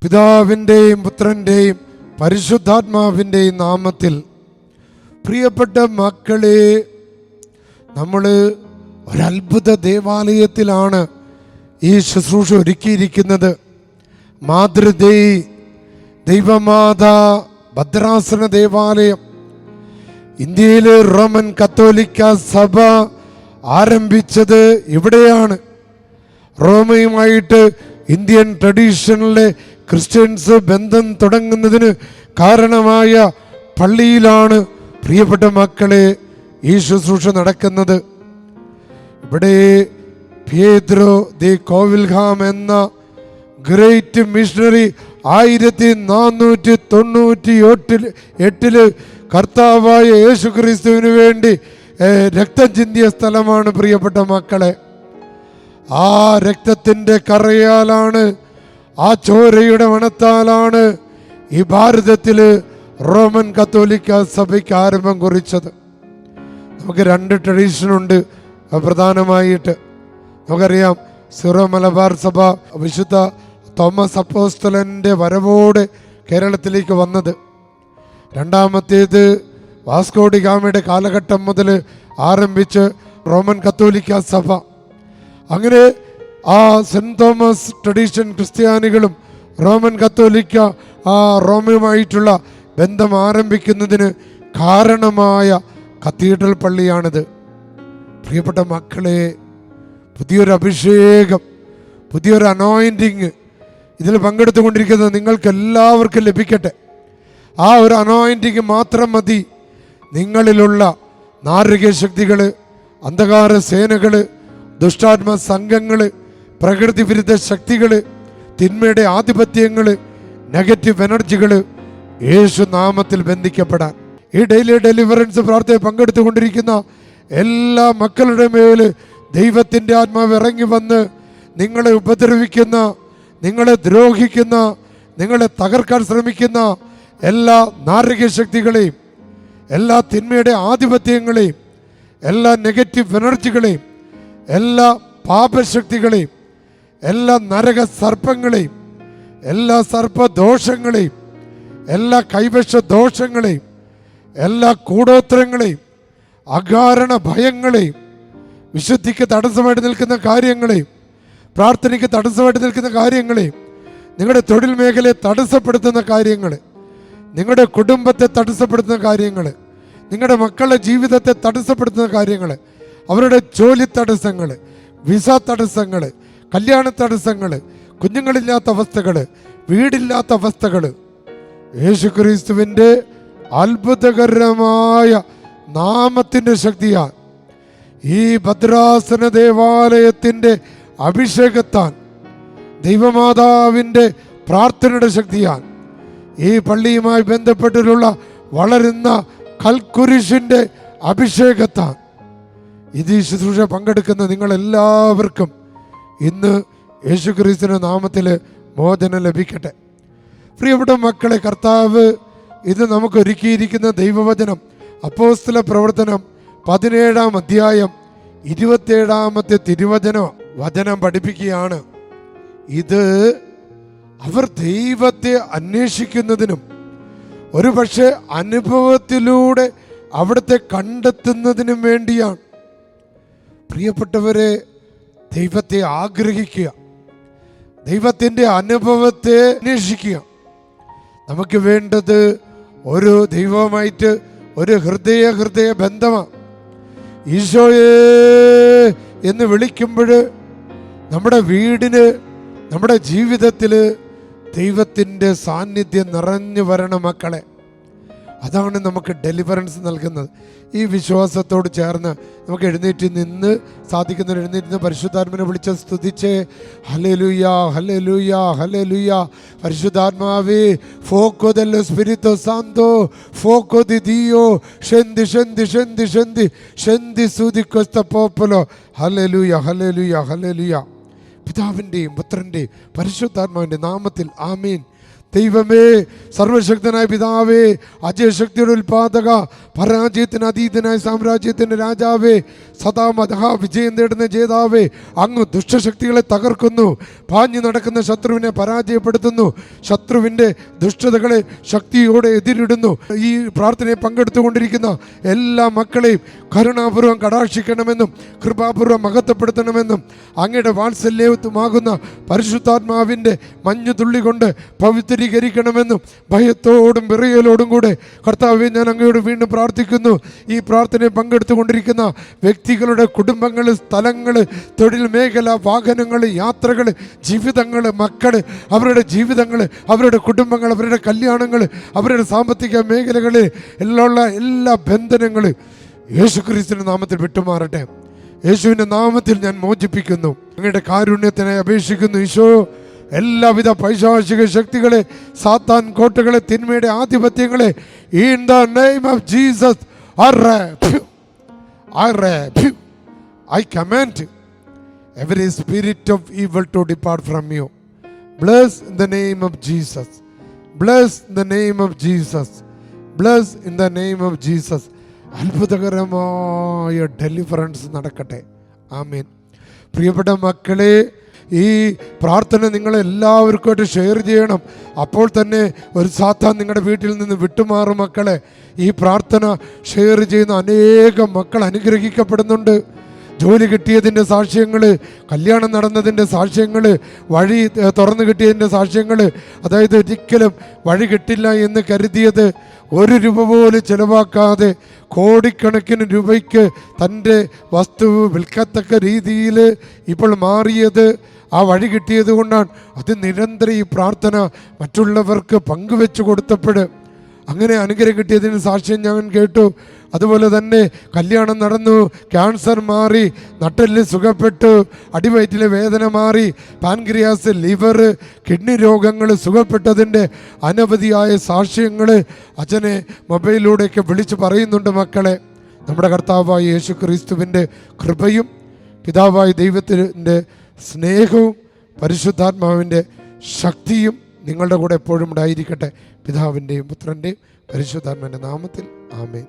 പിതാവിൻ്റെയും പുത്രൻ്റെയും പരിശുദ്ധാത്മാവിൻ്റെയും നാമത്തിൽ പ്രിയപ്പെട്ട മക്കളെ, നമ്മൾ ഒരത്ഭുത ദേവാലയത്തിലാണ് ഈ ശുശ്രൂഷ ഒരുക്കിയിരിക്കുന്നത്. ദൈവമാതാ ഭദ്രാസന ദേവാലയം ഇന്ത്യയിലെ റോമൻ കത്തോലിക്ക സഭ ആരംഭിച്ചത് ഇവിടെയാണ്. റോമയുമായിട്ട് ഇന്ത്യൻ ട്രഡീഷനിലെ ക്രിസ്ത്യൻസ് ബന്ധം തുടങ്ങുന്നതിന് കാരണമായ പള്ളിയിലാണ് പ്രിയപ്പെട്ട മക്കളെ ഈ ശുശ്രൂഷ നടക്കുന്നത്. ഇവിടെ പിയേത്രോ ദി കോവിൽഹാം എന്ന ഗ്രേറ്റ് മിഷണറി 1498 കർത്താവായ യേശു ക്രിസ്തുവിന് വേണ്ടി രക്തം ചിന്തിയ സ്ഥലമാണ് പ്രിയപ്പെട്ട മക്കളെ. ആ രക്തത്തിൻ്റെ കറയാലാണ്, ആ ചോരയുടെ മണത്താലാണ് ഈ ഭാരതത്തിൽ റോമൻ കത്തോലിക്ക സഭയ്ക്ക് ആരംഭം കുറിച്ചത്. നമുക്ക് 2 ട്രഡീഷനുണ്ട് പ്രധാനമായിട്ട്. നമുക്കറിയാം, സിറോ മലബാർ സഭ വിശുദ്ധ തോമസ് അപ്പോസ്തലൻ്റെ വരവോടെ കേരളത്തിലേക്ക് വന്നത്. രണ്ടാമത്തേത് വാസ്കോ ഡി ഗാമയുടെ കാലഘട്ടം മുതൽ ആരംഭിച്ച് റോമൻ കത്തോലിക്ക സഭ. അങ്ങനെ ആ സെൻറ് തോമസ് ട്രഡീഷൻ ക്രിസ്ത്യാനികളും റോമൻ കത്തോലിക്ക റോമയുമായിട്ടുള്ള ബന്ധം ആരംഭിക്കുന്നതിന് കാരണമായ കത്തീഡ്രൽ പള്ളിയാണിത്. പ്രിയപ്പെട്ട മക്കളെ, പുതിയൊരു അഭിഷേകം, പുതിയൊരു അനോയിൻറ്റിങ് ഇതിൽ പങ്കെടുത്തുകൊണ്ടിരിക്കുന്നത് നിങ്ങൾക്ക് എല്ലാവർക്കും ലഭിക്കട്ടെ. ആ ഒരു അനോയിൻറ്റിങ് മാത്രം മതി നിങ്ങളിലുള്ള നാരിക ശക്തികൾ, അന്ധകാര സേനകൾ, ദുഷ്ടാത്മ സംഘങ്ങൾ, പ്രകൃതി വിരുദ്ധ ശക്തികൾ, തിന്മയുടെ ആധിപത്യങ്ങൾ, നെഗറ്റീവ് എനർജികൾ യേശു നാമത്തിൽ ബന്ധിക്കപ്പെടാൻ ഈ ഡെയിലി ഡെലിവറൻസ് പ്രാർത്ഥനയിൽ പങ്കെടുത്തുകൊണ്ടിരിക്കുന്ന എല്ലാ മക്കളുടെ മേൽ ദൈവത്തിൻ്റെ ആത്മാവ് ഇറങ്ങി വന്ന് നിങ്ങളെ ഉപദ്രവിക്കുന്ന, നിങ്ങളെ ദ്രോഹിക്കുന്ന, നിങ്ങളെ തകർക്കാൻ ശ്രമിക്കുന്ന എല്ലാ നാരിക ശക്തികളെയും, എല്ലാ തിന്മയുടെ ആധിപത്യങ്ങളെയും, എല്ലാ നെഗറ്റീവ് എനർജികളെയും, എല്ലാ പാപശക്തികളെയും, എല്ലാ നരക സർപ്പങ്ങളെയും, എല്ലാ സർപ്പദോഷങ്ങളെയും, എല്ലാ കൈവശ ദോഷങ്ങളെയും, എല്ലാ കൂടോത്രങ്ങളെയും, അകാരണ ഭയങ്ങളെയും, വിശുദ്ധിക്ക് തടസ്സമായിട്ട് നിൽക്കുന്ന കാര്യങ്ങളെയും, പ്രാർത്ഥനയ്ക്ക് തടസ്സമായിട്ട് നിൽക്കുന്ന കാര്യങ്ങളെയും, നിങ്ങളുടെ തൊഴിൽ മേഖലയെ തടസ്സപ്പെടുത്തുന്ന കാര്യങ്ങൾ, നിങ്ങളുടെ കുടുംബത്തെ തടസ്സപ്പെടുത്തുന്ന കാര്യങ്ങൾ, നിങ്ങളുടെ മക്കളുടെ ജീവിതത്തെ തടസ്സപ്പെടുത്തുന്ന കാര്യങ്ങൾ, അവരുടെ ജോലി തടസ്സങ്ങൾ, വിസ തടസ്സങ്ങൾ, കല്യാണ തടസ്സങ്ങൾ, കുഞ്ഞുങ്ങളില്ലാത്ത അവസ്ഥകൾ, വീടില്ലാത്ത അവസ്ഥകൾ, യേശുക്രിസ്തുവിൻ്റെ അത്ഭുതകരമായ നാമത്തിൻ്റെ ശക്തിയാൽ, ഈ ഭദ്രാസന ദേവാലയത്തിൻ്റെ അഭിഷേകത്താൽ, ദൈവമാതാവിൻ്റെ പ്രാർത്ഥനയുടെ ശക്തിയാൽ, ഈ പള്ളിയുമായി ബന്ധപ്പെട്ടിട്ടുള്ള വളരുന്ന കൽക്കുരിശിൻ്റെ അഭിഷേകത്താൽ ഇത് ഈ ശുശ്രൂഷ പങ്കെടുക്കുന്ന നിങ്ങളെല്ലാവർക്കും ഇന്ന് യേശുക്രിസ്തുവിന്റെ നാമത്തിൽ മോചനം ലഭിക്കട്ടെ. പ്രിയപ്പെട്ട മക്കളെ, കർത്താവ് ഇത് നമുക്ക് ഒരുക്കിയിരിക്കുന്ന ദൈവവചനം അപ്പോസ്തല പ്രവർത്തനം 17-ാം അധ്യായം 27-ാമത്തെ വചനം പഠിപ്പിക്കുകയാണ്. ഇത് അവർ ദൈവത്തെ അന്വേഷിക്കുന്നതിനും ഒരു പക്ഷേ അനുഭവത്തിലൂടെ അവിടുത്തെ കണ്ടെത്തുന്നതിനും വേണ്ടിയാണ്. പ്രിയപ്പെട്ടവരെ, ദൈവത്തെ ആഗ്രഹിക്കുക, ദൈവത്തിൻ്റെ അനുഭവത്തെ അന്വേഷിക്കുക. നമുക്ക് വേണ്ടത് ഒരു ദൈവവുമായിട്ട് ഒരു ഹൃദയ ബന്ധമാണ്. ഈശോയേ എന്ന് വിളിക്കുമ്പോൾ നമ്മുടെ വീടിന്, നമ്മുടെ ജീവിതത്തിൽ ദൈവത്തിൻ്റെ സാന്നിധ്യം നിറഞ്ഞു വരണം മക്കളെ. അതാണ് നമുക്ക് ഡെലിവറൻസ് നൽകുന്നത്. ഈ വിശ്വാസത്തോട് ചേർന്ന് നമുക്ക് എഴുന്നേറ്റ് നിന്ന് സാധിക്കുന്നവർ എഴുന്നേറ്റ് നിന്ന് പരിശുദ്ധാത്മാവിനെ വിളിച്ച് സ്തുതിച്ച് ഹല്ലേലൂയ ഹല്ലേലൂയ ഹല്ലേലൂയ. പരിശുദ്ധാത്മാവേ, ഫോക്കോ ദെല്ലോ സ്പിരിറ്റോ സാന്തോ, ഫോക്കോ ദി ദിയോ, ഷെന്തി ഷെന്തി ഷെന്തി ഷെന്തി ഷെന്തി സൂതി കൊസ്ത പോപ്പലോ. ഹല്ലേലൂയ ഹല്ലേലൂയ ഹല്ലേലൂയ. പിതാവിൻ്റെയും പുത്രൻ്റെയും പരിശുദ്ധാത്മാവിൻ്റെ നാമത്തിൽ ആമീൻ. ദൈവമേ, സർവശക്തനായ പിതാവേ, അജയശക്തിയുടെ ഉൽപാദക, പരാജയത്തിന് അതീതനായ സാമ്രാജ്യത്തിൻ്റെ രാജാവേ, സദാ മഹാവിജയം നേടുന്ന ജേതാവേ, അങ്ങ് ദുഷ്ടശക്തികളെ തകർക്കുന്നു, പാഞ്ഞു നടക്കുന്ന ശത്രുവിനെ പരാജയപ്പെടുത്തുന്നു, ശത്രുവിൻ്റെ ദുഷ്ടതകളെ ശക്തിയോടെ എതിരിടുന്നു. ഈ പ്രാർത്ഥനയെ പങ്കെടുത്തുകൊണ്ടിരിക്കുന്ന എല്ലാ മക്കളെയും കരുണാപൂർവ്വം കടാക്ഷിക്കണമെന്നും കൃപാപൂർവ്വം മഹത്വപ്പെടുത്തണമെന്നും അങ്ങയുടെ വാത്സല്യവുമാകുന്ന പരിശുദ്ധാത്മാവിൻ്റെ മഞ്ഞുതുള്ളി കൊണ്ട് പവിത്രീകരിക്കണമെന്നും ഭയത്തോടും വിറയലോടും കൂടെ കർത്താവേ ഞാൻ അങ്ങയോട് വീണ്ടും പ്രാർത്ഥിക്കുന്നു. ഈ പ്രാർത്ഥനയെ പങ്കെടുത്തുകൊണ്ടിരിക്കുന്ന വ്യക്തികളുടെ കുടുംബങ്ങൾ, സ്ഥലങ്ങൾ, തൊഴിൽ മേഖല, വാഹനങ്ങൾ, യാത്രകൾ, ജീവിതങ്ങൾ, മക്കൾ, അവരുടെ ജീവിതങ്ങൾ, അവരുടെ കുടുംബങ്ങൾ, അവരുടെ കല്യാണങ്ങൾ, അവരുടെ സാമ്പത്തിക മേഖലകളിൽ എല്ലാ ബന്ധനങ്ങൾ യേശുക്രിസ്തുവിന്റെ നാമത്തിൽ വിട്ടുമാറട്ടെ. യേശുവിൻ്റെ നാമത്തിൽ ഞാൻ മോചിപ്പിക്കുന്നു. അങ്ങയുടെ കാരുണ്യത്തിനായി അപേക്ഷിക്കുന്നു ഈശോ. എല്ലാവിധ പൈശാചിക ശക്തികളെ, സാത്താൻ കോട്ടകളെ, തിന്മയുടെ ആധിപത്യങ്ങളെ in the name of Jesus I command every spirit of evil to depart from you. Bless in the name of Jesus. Bless in the name of Jesus. Bless in the name of Jesus. അത്ഭുതകരമായ deliverance നടക്കട്ടെ. ആമേൻ. പ്രിയപ്പെട്ട മക്കളെ, ഈ പ്രാർത്ഥന നിങ്ങൾ എല്ലാവർക്കുമായിട്ട് share ചെയ്യണം. അപ്പോൾ തന്നെ ഒരു സാത്താൻ നിങ്ങളുടെ വീട്ടിൽ നിന്ന് വിട്ടുമാറും. മക്കളെ, ഈ പ്രാർത്ഥന ഷെയർ ചെയ്യുന്ന അനേകം മക്കൾ അനുഗ്രഹിക്കപ്പെടുന്നുണ്ട്. ജോലി കിട്ടിയതിൻ്റെ സാക്ഷ്യങ്ങൾ, കല്യാണം നടന്നതിൻ്റെ സാക്ഷ്യങ്ങൾ, വഴി തുറന്നു കിട്ടിയതിൻ്റെ സാക്ഷ്യങ്ങൾ, അതായത് ഒരിക്കലും വഴി കിട്ടില്ല എന്ന് കരുതിയത് 1 രൂപ പോലും ചിലവാക്കാതെ കോടിക്കണക്കിന് രൂപയ്ക്ക് തൻ്റെ വസ്തു വിൽക്കത്തക്ക രീതിയിൽ ഇപ്പോൾ മാറിയത് ആ വഴി കിട്ടിയത് കൊണ്ടാണ്. അത് നിരന്തരം ഈ പ്രാർത്ഥന മറ്റുള്ളവർക്ക് പങ്കുവെച്ച് കൊടുത്തപ്പോൾ അങ്ങനെ അനുഗ്രഹം കിട്ടിയതിന് സാക്ഷ്യം ഞാൻ കേട്ടു. അതുപോലെ തന്നെ കല്യാണം നടന്നു, ക്യാൻസർ മാറി, നട്ടെല്ല് സുഖപ്പെട്ടു, അടിവയറ്റിലെ വേദന മാറി, പാൻക്രിയാസ്, ലിവർ, കിഡ്നി രോഗങ്ങൾ സുഖപ്പെട്ടതിൻ്റെ അനവധിയായ സാക്ഷ്യങ്ങൾ അച്ഛനെ മൊബൈലിലൂടെയൊക്കെ വിളിച്ച് പറയുന്നുണ്ട്. മക്കളെ, നമ്മുടെ കർത്താവായ യേശു ക്രിസ്തുവിൻ്റെ കൃപയും പിതാവായ ദൈവത്തിൻ്റെ സ്നേഹവും പരിശുദ്ധാത്മാവിൻ്റെ ശക്തിയും നിങ്ങളുടെ കൂടെ എപ്പോഴും ഉണ്ടായിരിക്കട്ടെ. പിതാവിൻ്റെയും പുത്രൻ്റെയും പരിശുദ്ധാത്മാവിൻ്റെ നാമത്തിൽ ആമേൻ.